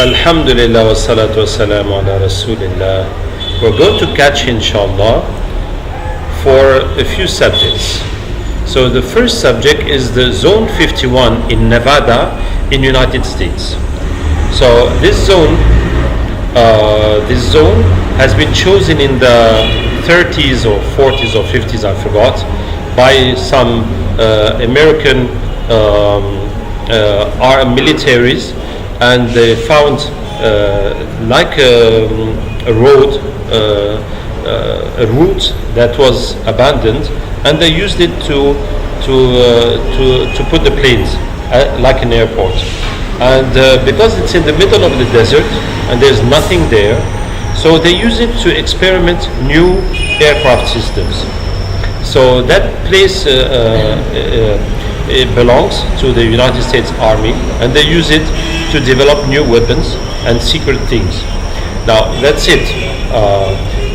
Alhamdulillah wa salatu wa salamu ala Rasulillah. We're going to catch inshallah for a few subjects. So the first subject is the Zone 51 in Nevada in United States. So this zone has been chosen in the 30s or 40s or 50s, I forgot, by some American militaries, and they found like a road, a route that was abandoned, and they used it to put the planes like an airport. And because it's in the middle of the desert and there's nothing there, so they use it to experiment new aircraft systems. So that place it belongs to the United States Army, and they use it to develop new weapons and secret things. Now that's it.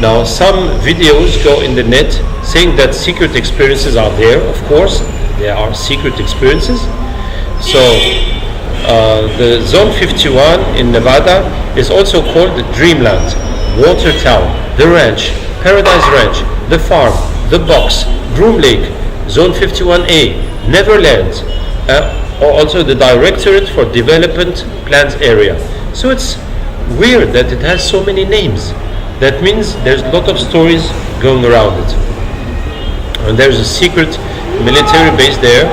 Now some videos go in the net saying that secret experiences are there. Of course, there are secret experiences. So the Zone 51 in Nevada is also called the Dreamland, Water Town, the Ranch, Paradise Ranch, the Farm, the Box, Groom Lake, Zone 51A, Neverland, or also the Directorate for Development Plans area. So it's weird that it has so many names. That means there's a lot of stories going around it. And there's a secret military base there,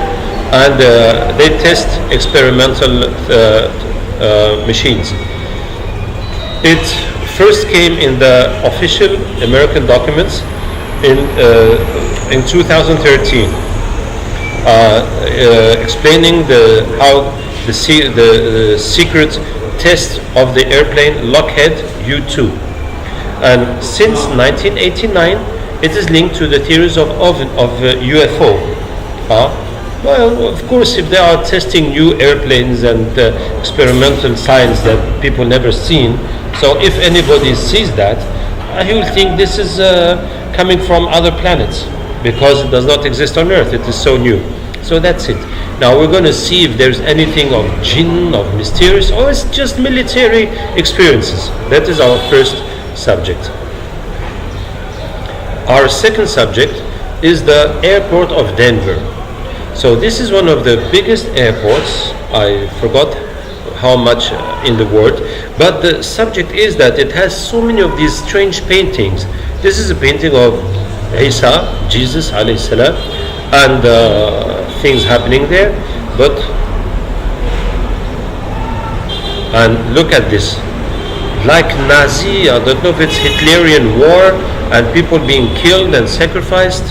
and they test experimental machines. It first came in the official American documents in 2013, explaining how the secret test of the airplane Lockheed U-2. And since 1989, it is linked to the theories of UFO. Well, of course, if they are testing new airplanes and experimental science that people never seen, so if anybody sees that, he will think this is coming from other planets, because it does not exist on Earth. It is so new. So that's it. Now we're going to see if there's anything of Jinn, of mysterious, or it's just military experiences. That is our first subject. Our second subject is the airport of Denver. So this is one of the biggest airports. I forgot how much in the world, but the subject is that it has so many of these strange paintings. This is a painting of Isa, Jesus alayhi salam, and things happening there. And look at this, like Nazi, I don't know if it's Hitlerian war and people being killed and sacrificed.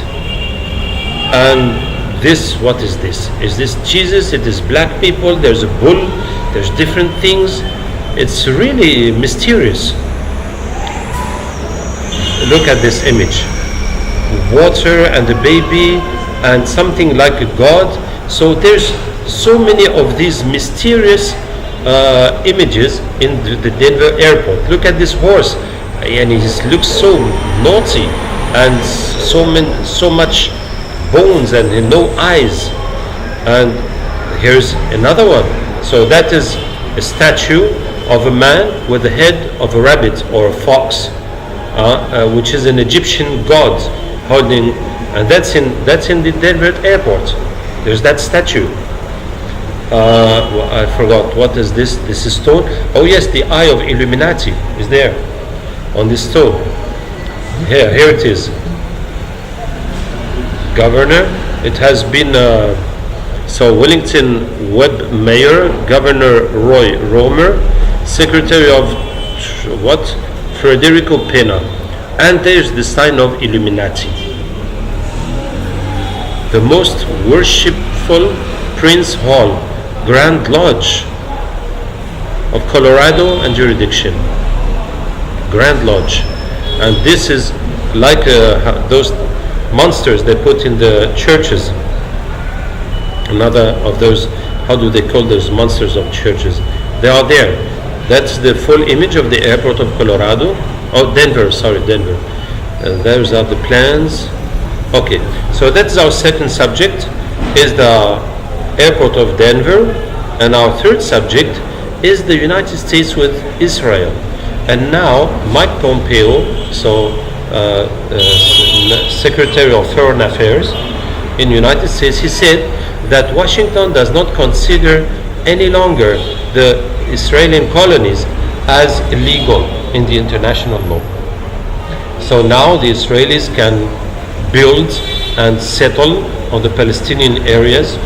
And this, what is this? Is this Jesus? It is black people, there's a bull, there's different things. It's really mysterious. Look at this image. Water and a baby and something like a god. So there's so many of these mysterious images in the Denver airport. Look at this horse, and he looks so naughty, and so much bones and no eyes. And here's another one. So that is a statue of a man with the head of a rabbit or a fox, which is an Egyptian god holding, and that's in the Denver airport. There's that statue. I forgot, what is this? This is stone. Oh yes, the eye of Illuminati is there on this stone. Here it is. Governor. It has been so Wellington Webb Mayor, Governor Roy Romer, Secretary of what? Federico Pena, and there's the sign of Illuminati. The most worshipful Prince Hall, Grand Lodge of Colorado and jurisdiction. Grand Lodge. And this is like those monsters they put in the churches. Another of those, how do they call those monsters of churches? They are there. That's the full image of the airport of Colorado. Oh, Denver, sorry, Denver. Those are the plans. Okay, so that's our second subject, is the airport of Denver. And our third subject is the United States with Israel. And now Mike Pompeo, Secretary of Foreign Affairs in the United States, he said that Washington does not consider any longer the Israeli colonies as illegal in the international law. So now the Israelis can build and settle on the Palestinian areas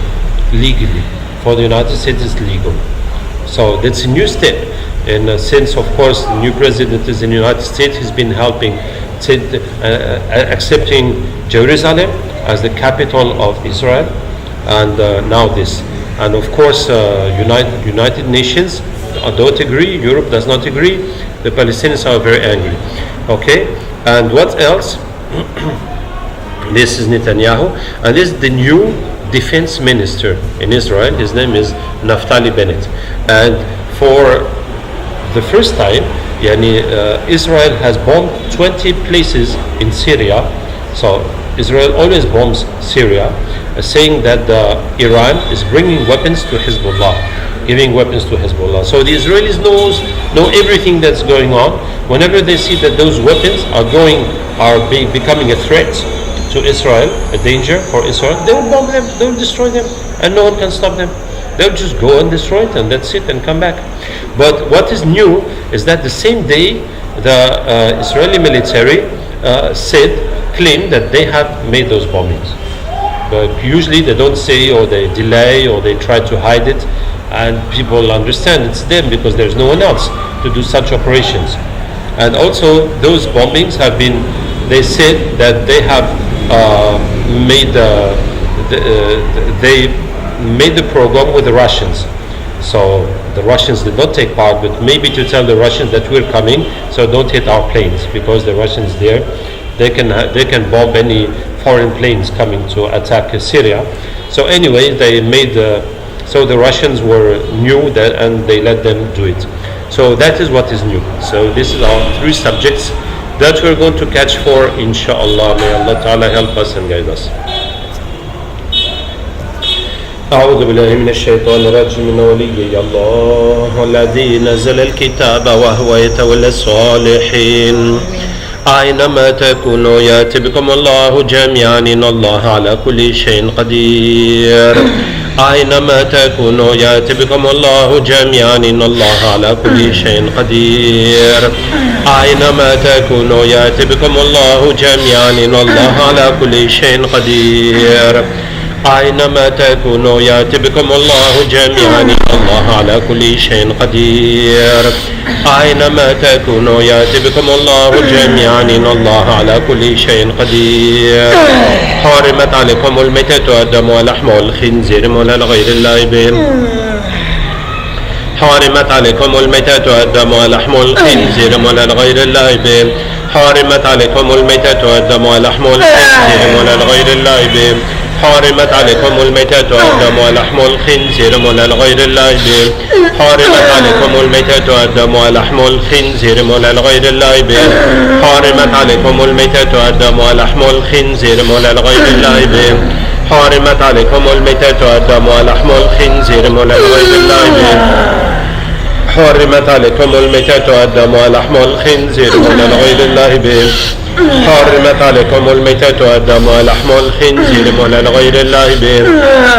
legally. For the United States, it's legal. So that's a new step. In a sense, of course, the new president is in the United States. He's been helping, accepting Jerusalem as the capital of Israel, and now this. And of course, United Nations don't agree. Europe does not agree. The Palestinians are very angry. Okay, and what else? This is Netanyahu, and this is the new defense minister in Israel. His name is Naftali Bennett, and for the first time, Israel has bombed 20 places in Syria. So Israel always bombs Syria, saying that Iran is bringing weapons to Hezbollah, giving weapons to Hezbollah. So the Israelis know everything that's going on. Whenever they see that those weapons are becoming a threat to Israel, a danger for Israel, they will bomb them, they will destroy them, and no one can stop them. They'll just go and destroy it, and that's it, and come back. But what is new is that the same day the Israeli military claimed that they have made those bombings. But usually they don't say, or they delay, or they try to hide it, and people understand it's them because there's no one else to do such operations. And also those bombings have been, they said that they have they made the program with the Russians. So the Russians did not take part, but maybe to tell the Russians that we're coming, so don't hit our planes, because the Russians there, they can bomb any foreign planes coming to attack Syria. So anyway, they made so the Russians knew that, and they let them do it. So that is what is new. So this is our 3 subjects that we're going to catch for, inshallah. May Allah Ta'ala help us and guide us. أعوذ بالله من الشيطان الرجيم من ولي الله الذي نزل الكتاب وهو يتولى الصالحين أينما تكونوا يأتي بكم الله جميعا إن الله على كل شيء قدير أينما تكونوا يأتي بكم الله جميعا إن الله على كل شيء قدير أينما تكونوا يأتي بكم الله جميعا إن الله على كل شيء قدير أينما تكونوا يأتي بكم الله جميعا إن الله على كل شيء قدير أينما تكونوا يأتي بكم الله جميعا إن الله على كل شيء قدير حرمت عليكم الميتة والدم ولحم الخنزير ولا لغير الله به حرمت عليكم الميتة والدم ولحم الخنزير ولا لغير الله به حرمت عليكم الميتة والدم ولحم الخنزير ولا لغير الله به حرمت عليكم الميتة والدم ولحم الخنزير ولا لغير الله به حرمت عليكم الميتة والدم ولحم الخنزير ولا لغير الله به حرمت عليكم الميتة والدم ولحم الخنزير ولا لغير الله به حرمت عليكم الميتة والدم ولحم الخنزير ولا لغير الله به حرمت عليكم الميتة والدم ولحم الخنزير ولا لغير الله به حرمت عليكم الميتة والدم ولحم الخنزير ولا لغير الله به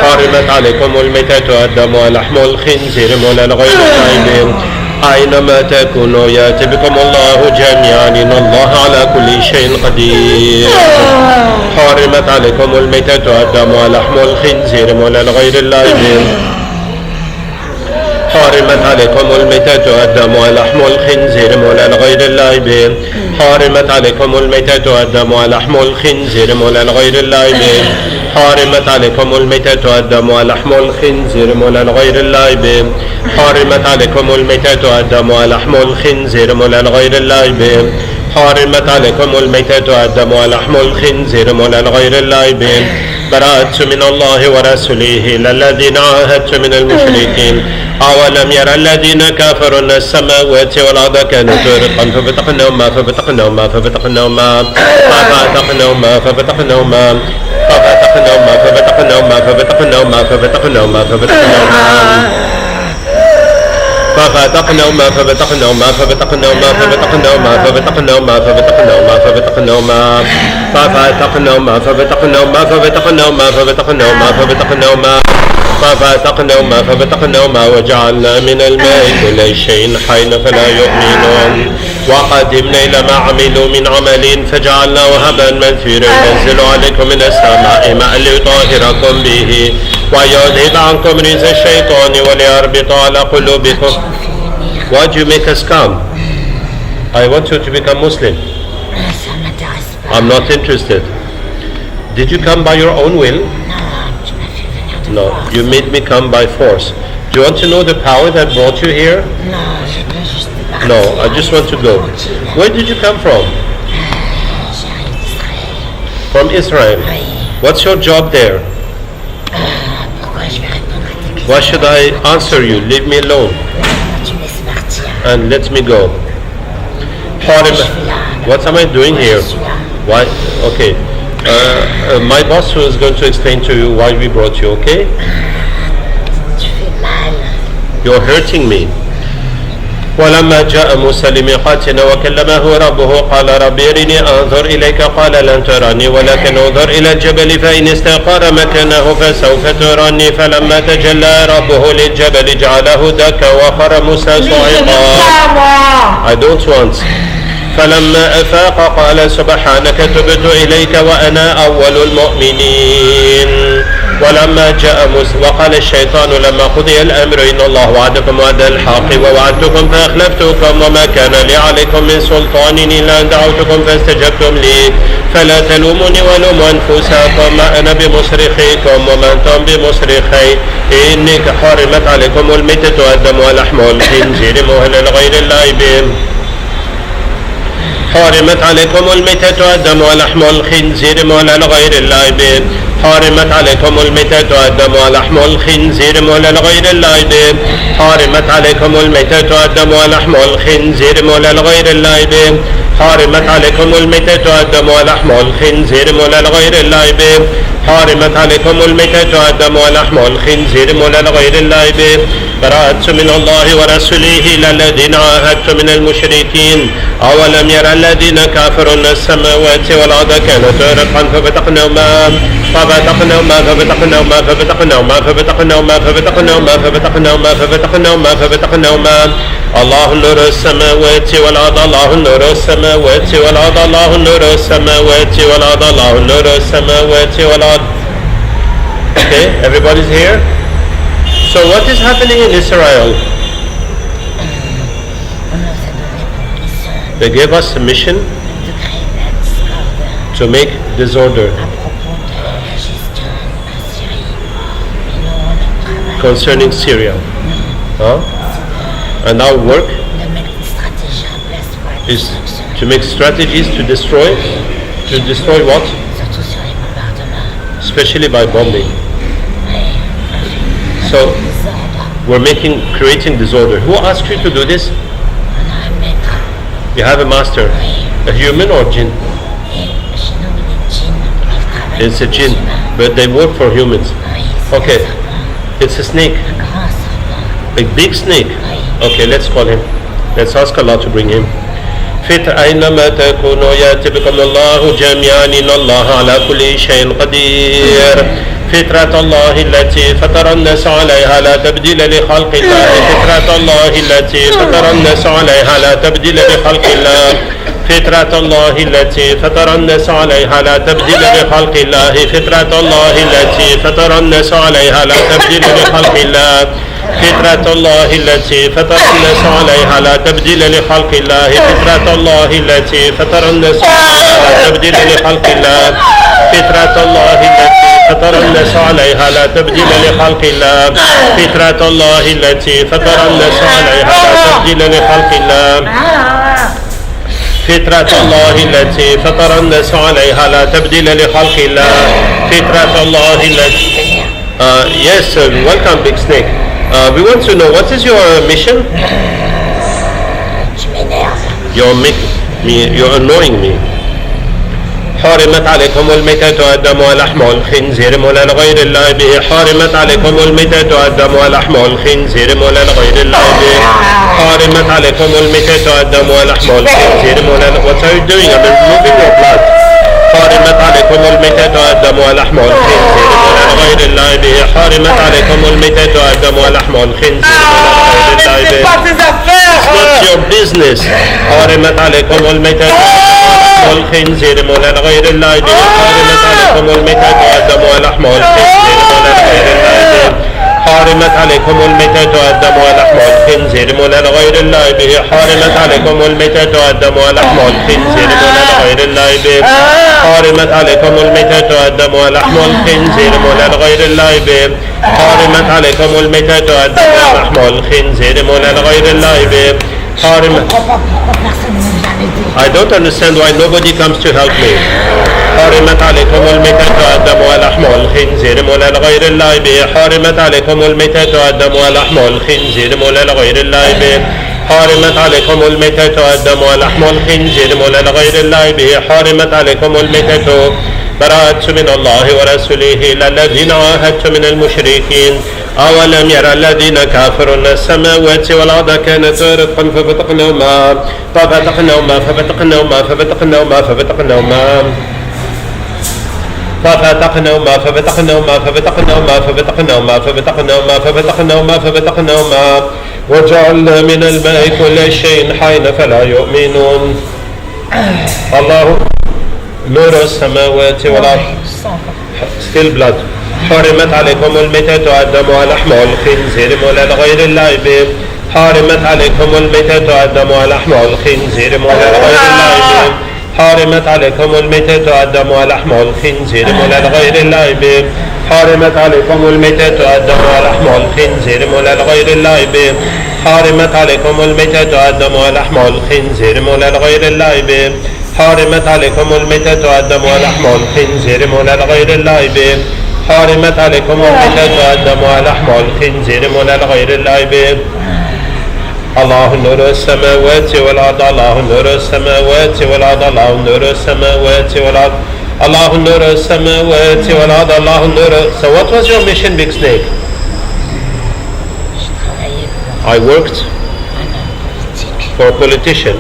حرمت عليكم الميتة والدم ولحم الخنزير ولا لغير الله به أينما تكونوا يأتي بكم الله جميعا إن الله على كل شيء قدير حرمت عليكم الميتة والدم ولحم الخنزير ولا لغير الله به حرمت عليكم الميتة والدم ولحم الخنزير ولا لغير الله به حرمت عليكم الميتة والدم ولحم الخنزير ولا لغير الله به حرمت عليكم الميتة والدم ولحم الخنزير ولا لغير الله به حرمت عليكم الميتة والدم ولحم الخنزير ولا لغير الله به حرمت عليكم الميتة والدم ولحم الخنزير ولا لغير الله به براءة من الله ورسوله إلى الذين عاهدت من المشركين أولم يرى الذين كفروا أن السماوات والأرض كانت رتقا ففتقناهما ففتقناهما ففتقناهما ففتقناهما ففتقناهما ففتقناهما ففتقناهما ففتقناهما ففتقناهما ففتقناهما ففتقناهما ففتقناهما ففتقناهما ففتقناهما ففتقناهما ففتقناهما ففتقناهما ففتقناهما ففتقناهما ففتقناهما ففتقناهما ففتقناهما ففتقناهما ففتقناهما وجعلنا من الماء كل شيء حي فلا يؤمنون وقدمنا إلى ما عملوا من عمل فجعلناه هباء منثورا ينزل عليكم من السماء ماء ليطهركم به ويذهب عنكم رجز الشيطان وليربط على قلوبكم. Why do you make us come? I want you to become Muslim. I'm not interested. Did you come by your own will? No, you made me come by force. Do you want to know the power that brought you here? No, I just want to go. Where did you come from? From Israel. What's your job there? Why should I answer you? Leave me alone. And let me go. What am I doing here? Why? Okay. My boss is going to explain to you why we brought you, okay? You're hurting me. ولما جاء موسى لميقاتنا وكلمه ربه قال رب أرني أنظر إليك قال لن تراني ولكن انظر إلى الجبل فإن استقر مكانه فسوف تراني فلما تجلى ربه للجبل جعله دكا وخر موسى صعقا. I don't want. فلما أفاق قال سبحانك تبت إليك وأنا أول المؤمنين. ولما جاء موسى وقال الشيطان لما قضي الأمر إن الله وعدكم وعد الحق ووعدتكم فأخلفتكم وما كان لي عليكم من سلطان إلا أن دعوتكم فاستجبتم لي فلا تلوموني ولوموا أنفسكم ما أنا بمصرخيكم وما أنتم بمصرخي إني حرمت عليكم الميتة والدم ولحم الخنزير مهلا لغير الله بهم. حرمت عليكم الميتة والدم ولحم الخنزير مهلا لغير الله بهم. حرمت عليكم الميتة والدم ولحم الخنزير مهلا لغير الله بهم. حرمت عليكم الميتة والدم ولحم الخنزير مهلا لغير الله بهم. حرمت عليكم الميتة والدم ولحم الخنزير مهلا لغير الله بهم. حرمت عليكم الميتة والدم ولحم الخنزير مهلا لغير الله بهم. براءة من الله ورسوله إلى الذين عاهدتم من المشركين أولم يرى الذين كفروا أن السماوات والأرض كانتا رتقا ففتقناهما ففتقناهما ففتقناهما ففتقناهما ففتقناهما ففتقناهما ففتقناهما ففتقناهما ففتقناهما الله نور السماوات والأرض الله نور السماوات والأرض الله نور السماوات والأرض الله نور السماوات والأرض. Okay, everybody's here? So what is happening in Israel? They gave us a mission to make disorder concerning Syria. And our work is to make strategies to destroy what? Especially by bombing. So we're creating disorder. Who asked you to do this? You have a master, a human or jinn? It's a jinn, but they work for humans. Okay, it's a snake, a big snake. Okay, let's call him. Let's ask Allah to bring him. أينما تكونوا يأتي بكم الله جميعا إن الله على كل شيء قدير. فطرة الله التي فطر الناس عليها لا تبديل لخلق الله. فطرة الله التي فطر الناس عليها لا تبديل لخلق الله. فطرة الله التي فطر الناس عليها لا تبديل لخلق الله. فطرة الله التي فطر الناس عليها لا تبديل لخلق الله. فطرة الله التي فطر الناس عليها لا تبديل لخلق الله. فطرة الله التي فطر الناس عليها لا تبديل لخلق الله. فطرة الله التي فطر الناس عليها لا تبديل لخلق الله. فطرة الله التي فطر الناس عليها لا تبديل لخلق الله. فطرة الله التي فطر الناس عليها لا تبديل لخلق الله. فطرة الله التي Yes, welcome Big Snake. We want to know, what is your mission? You're annoying me. حرمت عليكم الميتة والدم ولحم الخنزير مولى لغير الله به حرمت عليكم الميتة والدم ولحم الخنزير مولى لغير الله به حرمت عليكم الميتة والدم ولحم الخنزير مولى. What are you doing? I'm removing your blood. حرمت عليكم الميتة والدم ولحم الخنزير مولى لغير الله به حرمت عليكم الميتة والدم ولحم الخنزير مولى لغير الله به. It's not your business. حرمت عليكم الميتة والخنزير مولى لغير الله به حرمت عليكم الميتة والدم ولحم الخنزير مولى لغير الله به حرمت عليكم الميتة والدم ولحم الخنزير مولى لغير الله به حرمت عليكم الميتة والدم ولحم الخنزير مولى لغير الله به حرمت عليكم الميتة والدم ولحم الخنزير مولى لغير الله به حرمت عليكم الميتة والدم ولحم الخنزير مولى لغير الله به حرمت. I don't understand why nobody comes to help me. حرمت عليكم الميتة والدم ولحم الخنزير مولى لغير الله به حرمت عليكم الميتة والدم ولحم الخنزير مولى لغير الله به حرمت عليكم الميتة والدم ولحم الخنزير مولى لغير الله به حرمت عليكم الميتة براءة من الله ورسوله إلى الذين عاهدت من المشركين أولم يرى الذين كافروا أن السماوات والأرض كانتا رتقا ففتقناهما ففتقناهما ففتقناهما ففتقناهما ففتقناهما ففتقناهما ففتقناهما ففتقناهما ففتقناهما ففتقناهما ففتقناهما ففتقناهما وجعلنا من الماء كل شيء حي فلا يؤمنون. الله نور السماوات والأرض. Still blood. حرمت عليكم الميتة والدم ولحم الخنزير مولى لغير الله به حرمت عليكم الميتة والدم ولحم الخنزير مولى لغير الله به حرمت عليكم الميتة والدم ولحم الخنزير مولى لغير الله به حرمت عليكم الميتة والدم ولحم الخنزير مولى لغير الله به حرمت عليكم الميتة والدم ولحم الخنزير مولى لغير الله به حرمت عليكم الميتة والدم ولحم الخنزير مولى لغير الله به حرمت عليكم الميتة والدم ولحم الخنزير مولى لغير الله به. الله نور السماوات والأرض الله نور السماوات والأرض الله نور السماوات والأرض الله نور السماوات والأرض الله نور. So what was your mission, Big Snake? I worked for a politician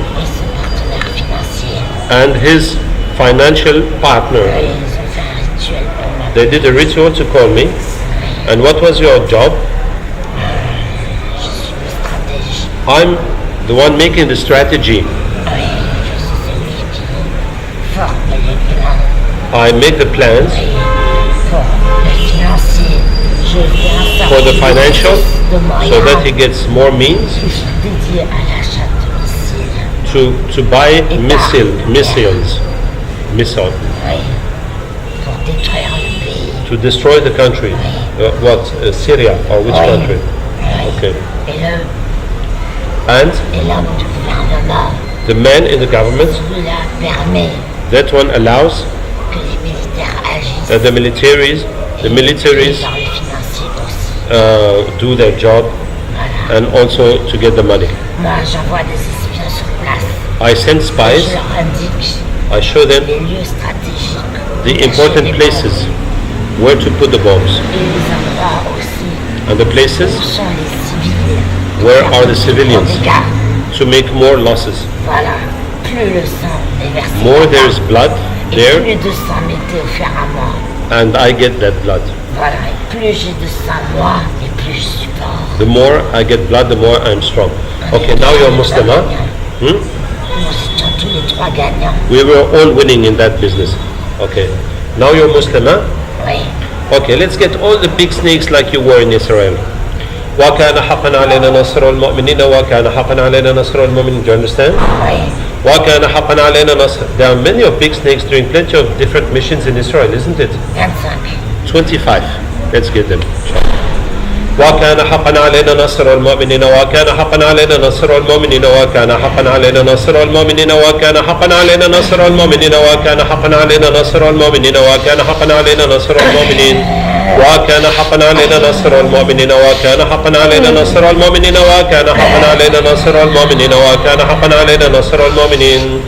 and his financial partner. They did a ritual to call me. And what was your job? I'm the one making the strategy. I make the plans for the financial so that he gets more means to buy missiles to destroy the country. What? Syria or which country? Okay. And the man in the government, that one allows that the militaries do their job and also to get the money. I send spies. I show them the important places where to put the bombs and the places where are the civilians to make more losses. More there is blood there and I get that blood. The more I get blood, the more I'm strong. Okay, now you're Muslim, huh? We were all winning in that business. Okay, now you're Muslim, huh? Okay, let's get all the big snakes like you were in Israel. وَكَانَ حَقًّا عَلَيْنَا نَصْرُ الْمُؤْمِنِينَ وَكَانَ حَقًّا عَلَيْنَا نَصْرُ الْمُؤْمِنِينَ. Do you understand? وَكَانَ حَقًّا عَلَيْنَا نَصْرُ. There are many of big snakes doing plenty of different missions in Israel, isn't it? 25. Let's get them. وَكَانَ حَقًّا عَلَيْنَا نَصْرُ الْمُؤْمِنِينَ وَكَانَ حَقًّا عَلَيْنَا نَصْرُ الْمُؤْمِنِينَ وَكَانَ حَقًّا عَلَيْنَا نَصْرُ الْمُؤْمِنِينَ وَكَانَ حَقًّا عَلَيْنَا نَصْرُ الْمُؤْمِنِينَ وَكَانَ حَقًّا عَلَيْنَا نَصْرُ الْمُؤْمِنِينَ وَكَانَ حَقًّا عَلَيْنَا نَصْرُ الْمُؤْمِنِينَ. وكان حقا علينا نصر المؤمنين وكان حقا علينا نصر المؤمنين وكان حقا علينا نصر المؤمنين وكان حقا علينا نصر المؤمنين.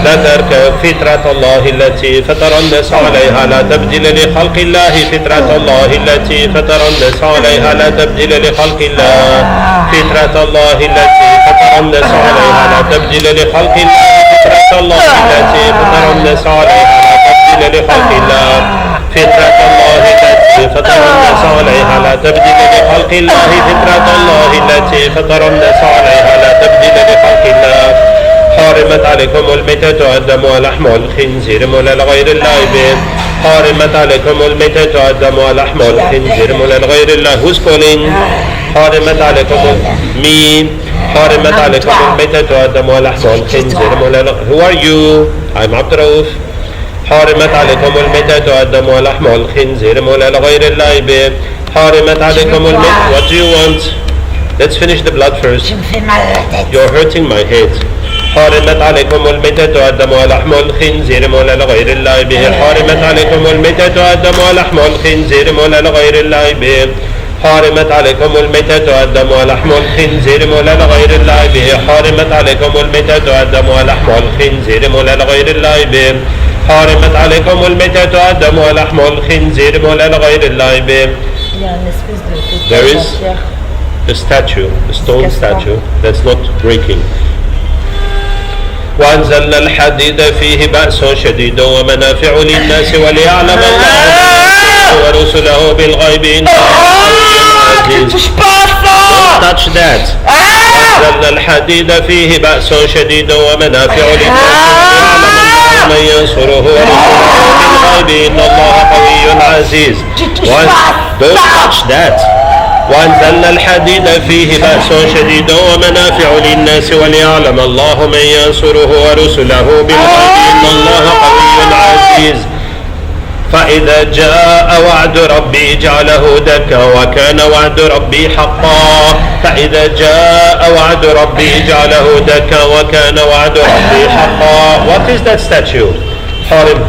لا تركب فطرة الله التي فطر الناس عليها لا تبديل لخلق الله فطرة الله التي فطر الناس عليها لا تبديل لخلق الله فطرة الله التي فطر الناس عليها لا تبديل لخلق الله فطرة الله التي فطر الناس عليها لا تبديل لخلق الله فطرة الله التي فطر الناس عليها لا تبديل لخلق الله فطرة الله التي فطر الناس عليها لا تبديل لخلق الله. حرمت عليكم الميتة والدم ولحم الخنزير مولى لغير الله به. حرمت عليكم الميتة والدم ولحم الخنزير مولى لغير الله. Who's calling? حرمت عليكم مين؟ حرمت عليكم الميتة والدم ولحم الخنزير مولى. Who are you? I'm Abderraouf. حرمت عليكم الميتة والدم ولحم الخنزير مولى لغير الله به. حرمت عليكم الميتة. What do you want? Let's finish the blood first. You're hurting my head. حرمت عليكم الميتة والدم ولحم الخنزير مولى لغير الله به. حرمت عليكم الميتة والدم ولحم الخنزير مولى لغير الله به. حرمت عليكم الميتة والدم ولحم الخنزير مولى لغير الله به. حرمت عليكم الميتة والدم ولحم الخنزير مولى لغير الله به. حرمت عليكم الميتة والدم ولحم الخنزير مولى لغير الله به. There is a statue, a stone statue that's not breaking. وأنزلنا الحديد فيه بأس شديد ومنافع للناس وليعلم الله ورسله بالغيب إن Don't touch that. وأنزلنا الحديد فيه بأس شديد ومنافع للناس وليعلم الله من ينصره ورسله بالغيب إن الله قوي عزيز. Don't touch that. وأنزلنا الحديد فيه بأس شديد ومنافع للناس وليعلم الله من ينصره ورسله بالغيب إن الله قوي عزيز. فإذا جاء وعد ربي جعله دكا وكان وعد ربي حقا. فإذا جاء وعد ربي جعله دكا وكان وعد ربي حقا. What is that statue? حرم.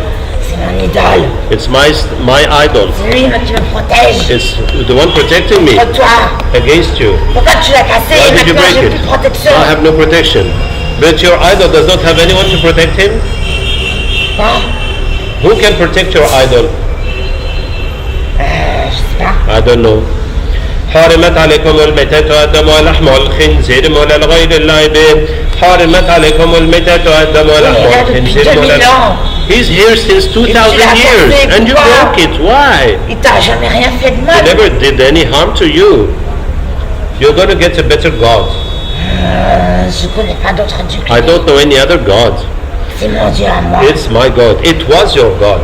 It's my idol. It's the one protecting me against you. Why did you break it? I have no protection. But your idol does not have anyone to protect him? Who can protect your idol? I don't know. حرمت عليكم الميتة والدم ولحم الخنزير مولى لغير الله به. حرمت عليكم الميتة والدم ولحم الخنزير مولى. He's here since 2,000 years and you broke it. Why? Il t'a jamais rien fait de mal. He never did any harm to you. You're going to get a better God. Je connais pas d'autre Dieu. I don't know any other God. C'est mon Dieu à moi. It's my God. It was your God.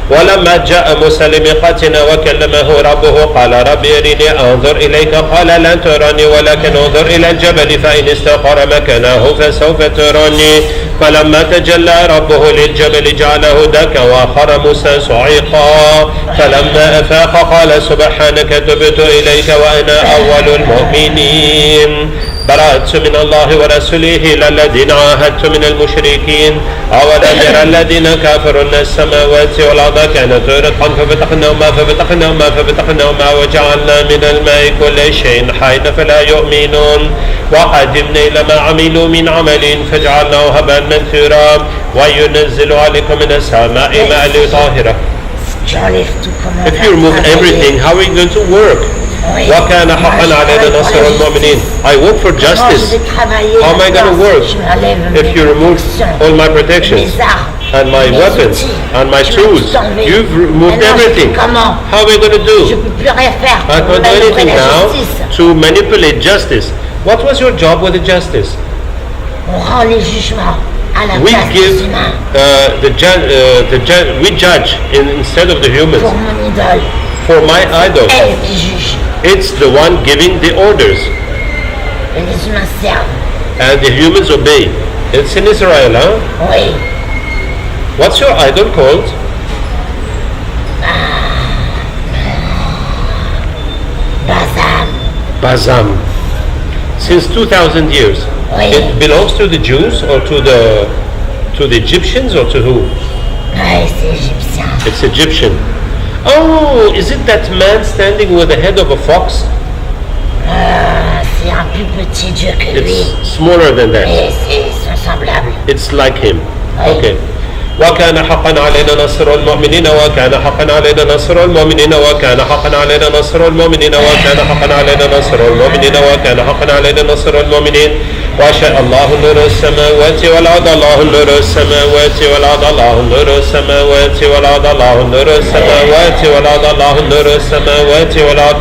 ولما جاء موسى لميقاتنا وكلمه ربه قال رب أرني أنظر إليك قال لن تراني ولكن انظر إلى الجبل فإن استقر مكانه فسوف تراني. فلما تجلى ربه للجبل جعله دكا وخر موسى صعيقا. فلما أفاق قال سبحانك تبت إليك وأنا أول المؤمنين. برأت من الله ورسوله إلى الذين عاهدت من المشركين. أولم يرى الذين كفروا أن السماوات والأرض كانت رتقا ففتقناهما وجعلنا من الماء كل شيء حي فلا يؤمنون. وقدمنا إلى ما عملوا من عمل فجعلناه هباء منثورا وينزل عليكم من السماء ماء ليطهره. If you remove everything, how are you going to work? وكان حقا علينا نصر المؤمنين. I work for justice. How am I going to work if you remove all my protections and my weapons and my tools? You've removed everything. How are we going to do? I can't do anything now to manipulate justice. What was your job with the justice? We give we judge instead of the humans. For my idol. It's the one giving the orders. And the humans obey. It's in Israel, huh? What's your idol called? Bazam. Since 2,000 years. It belongs to the Jews or to the Egyptians or to who? C'est égyptien. It's Egyptian. Oh, is it that man standing with the head of a fox? C'est un plus petit Dieu que lui. It's smaller than that. Et ils sont semblables. It's like him. Oui. Okay. وكان حقا علينا نصر المؤمنين وكان حقا علينا نصر المؤمنين وكان حقا علينا نصر المؤمنين وكان حقا علينا نصر المؤمنين وكان حقا علينا نصر المؤمنين وشاء الله نور السماوات والأرض الله نور السماوات والأرض الله نور السماوات والأرض الله نور السماوات والأرض الله نور السماوات والأرض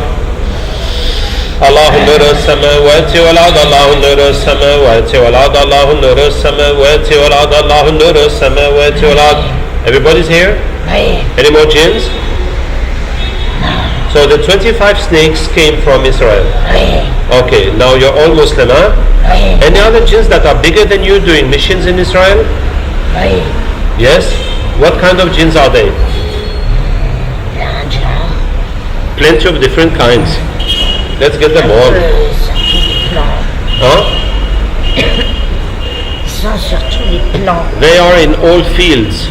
الله نور السماوات والأرض الله نور السماوات والأرض الله نور السماوات والأرض الله نور السماوات والأرض. Everybody's here? Oui. Any more jinns? So the 25 snakes came from Israel. Oui. Okay, now you're all Muslim, huh? Oui. Any other jinns that are bigger than you doing missions in Israel? Oui. Yes? What kind of jinns are they? Plein de gens. Plenty of different kinds. Let's get them all. Surtout les plans. Huh? Ils sont surtout les plans. They are in all fields.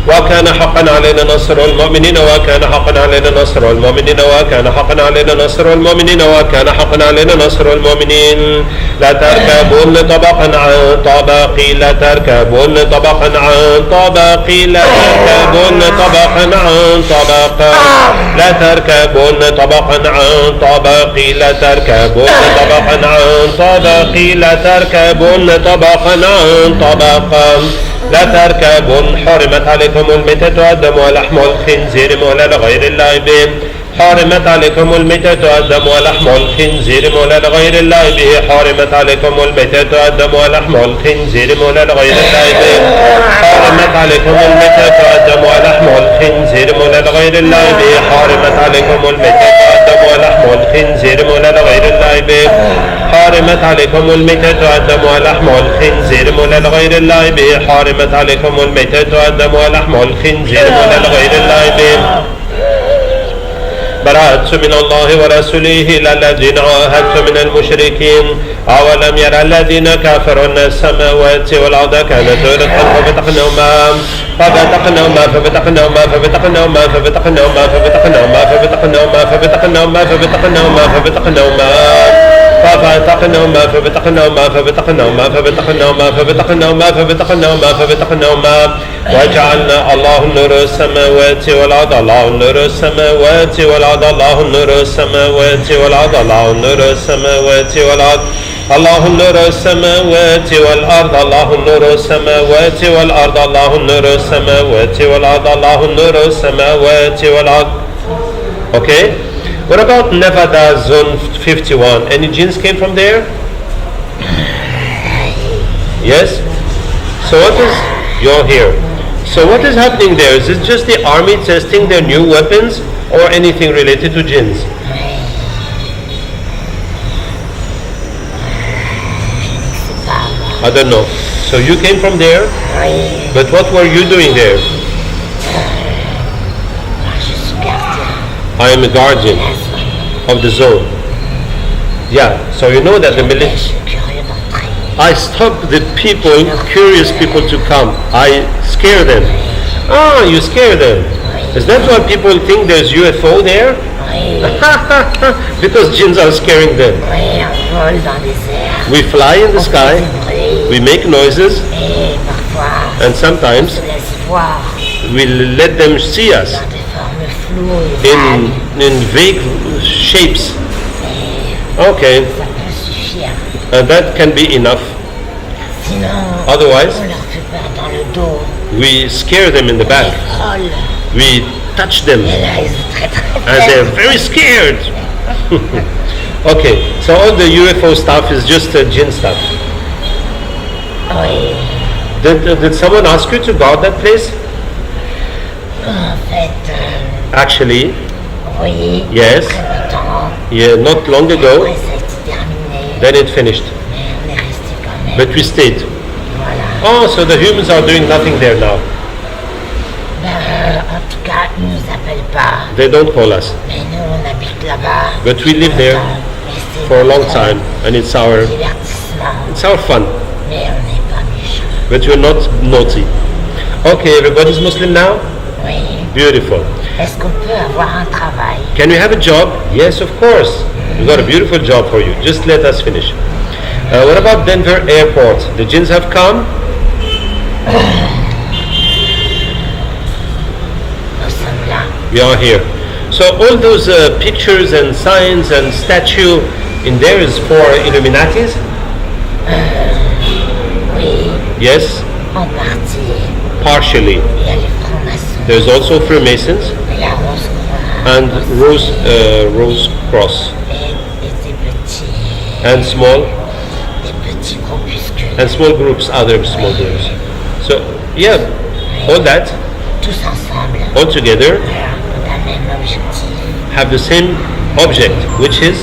وكان حقا علينا نصر المؤمنين وكان حقا علينا نصر المؤمنين وكان حقا علينا نصر المؤمنين وكان حقا علينا نصر المؤمنين لا تركبون طبقا عن طبق لا تركبون طبقا عن طبق لا تركبون طبقا عن طبق لا تركبون طبقا عن طبق لا تركبون طبقا عن طبق لا تركبون طبقا عن طبق لا تركبون حرمت عليكم الميتة والدم ولحم الخنزير مولى لغير الله به حرمت عليكم الميتة والدم ولحم الخنزير مولى لغير الله به حرمت عليكم الميتة والدم ولحم الخنزير مولى لغير الله به حرمت عليكم الميتة والدم ولحم الخنزير مولى لغير الله به حرمت عليكم الميتة والدم ولحم الخنزير مولى لغير الله به حرمت عليكم الميتة والدم ولحم الخنزير مولى لغير الله به حرمت عليكم الميتة والدم ولحم الخنزير مولى لغير الله به براءة من الله ورسوله إلى الذين عاهدتم من المشركين أولم يرى الذين كفروا أن السماوات والأرض كانتا رتقا ففتقناهما ففتقناهما ففتقناهما ففتقناهما ففتقناهما ففتقناهما ففتقناهما ففتقناهما ففتقناهما ففتقناهما ففتقناهما ففتقناهما ففتقناهما ففتقناهما ففتقناهما ففتقناهما ففتقناهما وجعلنا الله نور السماوات والأرض الله نور السماوات والأرض الله نور السماوات والأرض الله نور السماوات والأرض الله نور السماوات والأرض الله نور السماوات والأرض الله نور السماوات والأرض الله نور السماوات والأرض. Okay? What about Nevada Zone 51? Any jinns came from there? Yes? So what is... You're here. So what is happening there? Is it just the army testing their new weapons or anything related to jinns? I don't know. So you came from there? But what were you doing there? I am a guardian of the zone. Yeah, so you know that the military... I stop the people, curious people to come. I scare them. Ah, you scare them. Is that why people think there's UFO there? Because jinns are scaring them. We fly in the sky, we make noises, and sometimes we let them see us in vague shapes. Okay, and that can be enough. Otherwise, we scare them in the back. We touch them, and they're very scared. Okay, so all the UFO stuff is just jinn stuff. Did someone ask you to guard that place? Actually, yes. Yeah, not long ago. Then it finished. But we stayed. Oh, so the humans are doing nothing there now. They don't call us. But we live there for a long time, and it's our fun. But we're not naughty. Okay, everybody's Muslim now? Beautiful. Est-ce qu'on peut avoir un travail? Can we have a job? Yes, of course. We got a beautiful job for you. Just let us finish. What about Denver Airport? The jinns have come? Nous sommes là. We are here. So all those pictures and signs and statue in there is for Illuminatis? Oui, Yes, en partie. partially. Il y a les francs-maçons. There's also Freemasons Et la rose croix. and Rose Cross Et des petits. and small Des petits groupuscules. and small groups, other small groups. So yeah, all that Tous ensemble. all together Voilà, on a le même objectif. have the same object, which is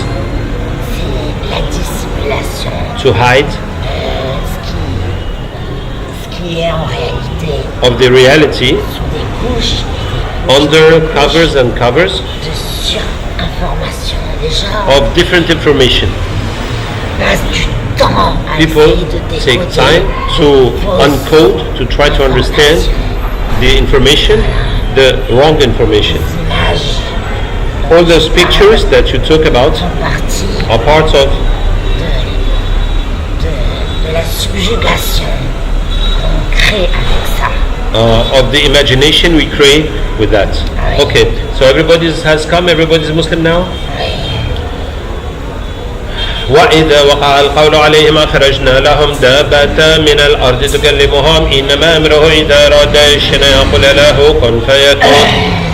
C'est la dissimulation. to hide Ce qui est en réalité of the reality sous des couches under covers and covers de surinformation. Les gens of different information. passent du temps à People essayer de take décoder time to uncode, to try to understand the information, the wrong information. les images All those pictures that you talk about en partie are parts of de la subjugation qu'on crée avec ça. of the imagination we create with that. Okay, so everybody has come, everybody's Muslim now? وإذا وقع القول عليهم أخرجنا لهم دابة من الأرض تكلمهم إنما أمره إذا أراد شيئا يقول له كن فيكون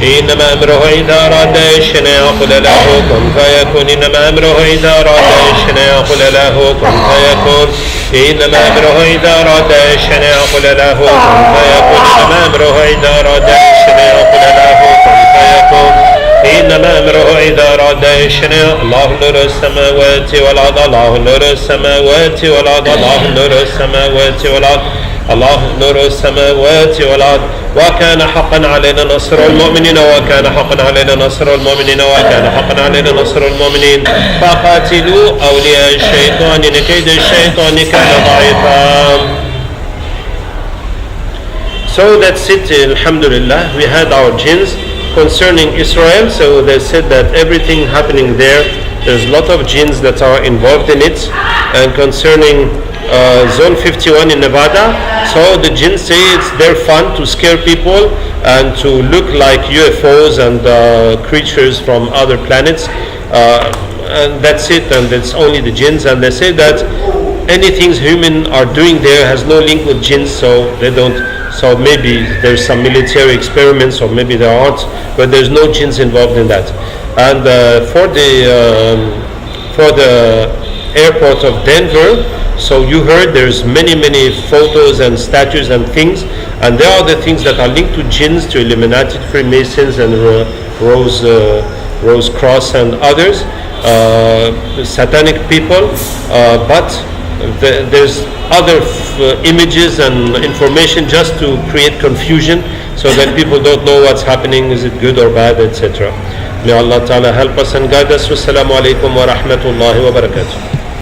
إنما أمره إذا أراد شيئا يقول له كن فيكون إنما أمره إذا أراد شيئا يقول له كن فيكون إنما أمره إذا أراد شيئا يقول له كن فيكون إنما أمره إذا أراد شيئا يقول له كن فيكون إنما أمره إذا أراد شيئا. الله نور السماوات والأرض الله نور السماوات والأرض الله نور السماوات والأرض الله نور السماوات والأرض وكان حقا علينا نصر المؤمنين وكان حقا علينا نصر المؤمنين وكان حقا علينا نصر المؤمنين فقاتلوا أولياء الشيطان إن كيد الشيطان كان ضعيفا. So that's it, alhamdulillah. We had our jinns concerning Israel, so they said that everything happening there's a lot of jinns that are involved in it. And concerning Zone 51 in Nevada, so the jinns say it's their fun to scare people and to look like UFOs and creatures from other planets, and that's it, and it's only the jinns. And they say that anything human are doing there has no link with jinns, so they don't. So maybe there's some military experiments, or maybe there aren't, but there's no jinns involved in that. And for the airport of Denver, so you heard there's many photos and statues and things, and there are the things that are linked to jinns, to Illuminati, Freemasons, and Rose Cross and others, satanic people, but there's other images and information just to create confusion, so that people don't know what's happening, is it good or bad, etc. May Allah Ta'ala help us and guide us. Wassalamu alaikum wa rahmatullahi wa barakatuh.